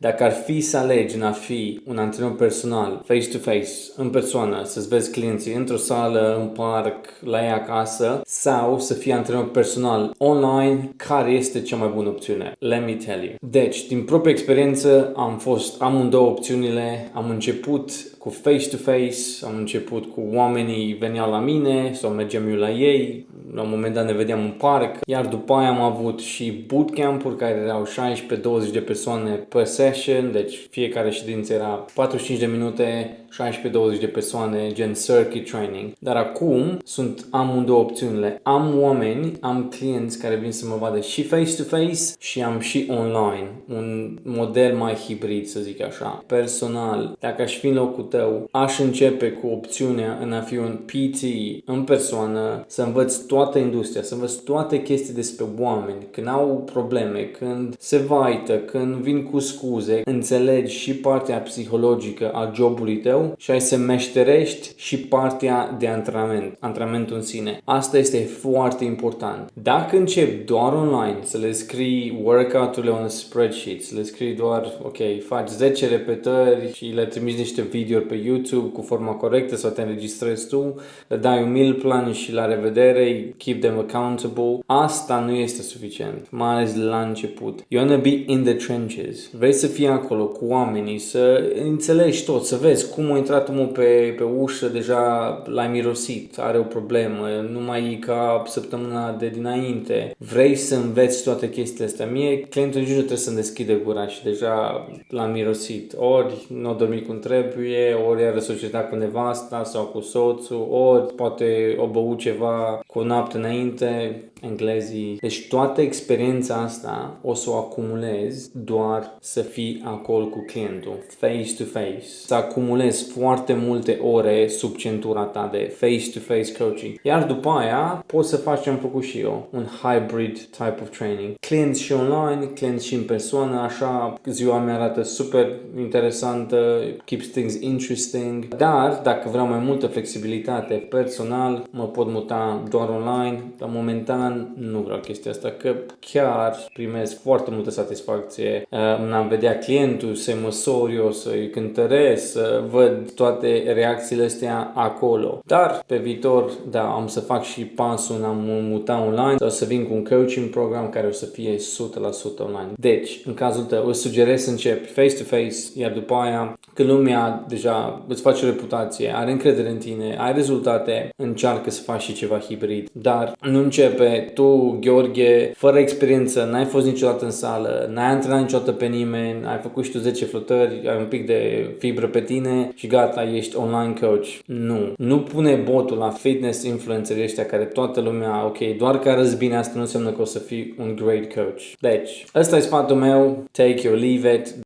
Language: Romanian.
Dacă ar fi să alegi în a fi un antrenor personal, face-to-face, în persoană, să-ți vezi clienții într-o sală, în parc, la ei acasă, sau să fii antrenor personal online, care este cea mai bună opțiune? Let me tell you. Deci, din proprie experiență, am amândouă opțiunile. Am început cu face-to-face, am început cu oamenii veneau la mine sau mergeam eu la ei, la un moment dat ne vedeam în parc, iar după aia am avut și bootcamp-uri care erau 16-20 de persoane per session, deci fiecare ședință era 45 de minute, 16-20 de persoane, gen circuit training. Dar acum sunt amândouă opțiunile. Am oameni, am clienți care vin să mă vadă și face-to-face și am și online. Un model mai hibrid, să zic așa. Personal, dacă aș fi în locul tău, aș începe cu opțiunea în a fi un PT în persoană, să învăț toată industria, să învăț toate chestii despre oameni, când au probleme, când se vaită, când vin cu scuze, înțelegi și partea psihologică a jobului tău și ai să meșterești și partea de antrenament, antrenamentul în sine. Asta este foarte important. Dacă începi doar online să le scrii workout-urile on a spreadsheet, să le scrii doar, ok, faci 10 repetări și le trimiți niște video pe YouTube cu forma corectă sau te înregistrezi tu, le dai un meal plan și la revedere, keep them accountable. Asta nu este suficient, mai ales la început. You wanna be in the trenches. Vrei să fii acolo cu oamenii, să înțelegi tot, să vezi cum a intrat omul pe ușă, deja l-ai mirosit, are o problemă, nu mai e ca săptămâna de dinainte. Vrei să înveți toate chestiile astea. Mie, clientul nici nu trebuie să-mi deschide gura și deja l-am mirosit. Ori nu a dormit cum trebuie, ori are societate cu nevasta sau cu soțul, ori poate o băut ceva cu o noapte înainte, englezii. Deci toată experiența asta o să o acumulezi doar să fii acolo cu clientul, face-to-face. Să acumulezi foarte multe ore sub centura ta de face-to-face coaching. Iar după aia poți să faci ce am făcut și eu, un hybrid type of training. Clienți și online, clienți și în persoană, așa ziua mea arată super interesantă, keeps things interesting. Dar dacă vreau mai multă flexibilitate personal, mă pot muta doar online, dar momentan nu vreau chestia asta, că chiar primesc foarte multă satisfacție în a vedea clientul, să-i măsor eu, să-i cântăresc, să văd toate reacțiile astea acolo. Dar pe viitor, da, am să fac și pasul în a mă muta online sau să vin cu un coaching program care o să fie 100% online. Deci, în cazul tău, îți sugerez să începi face-to-face, iar după aia, când lumea deja îți face o reputație, are încredere în tine, ai rezultate, încearcă să faci și ceva hibrid. Dar nu începe tu, Gheorghe, fără experiență, n-ai fost niciodată în sală, n-ai antrenat niciodată pe nimeni, ai făcut și tu 10 flotări, ai un pic de fibră pe tine și gata, ești online coach. Nu pune botul la fitness influencerii ăștia care toată lumea, ok, doar că arăți bine, asta nu înseamnă că o să fii un great coach. Deci, ăsta e sfatul meu, take it or leave it.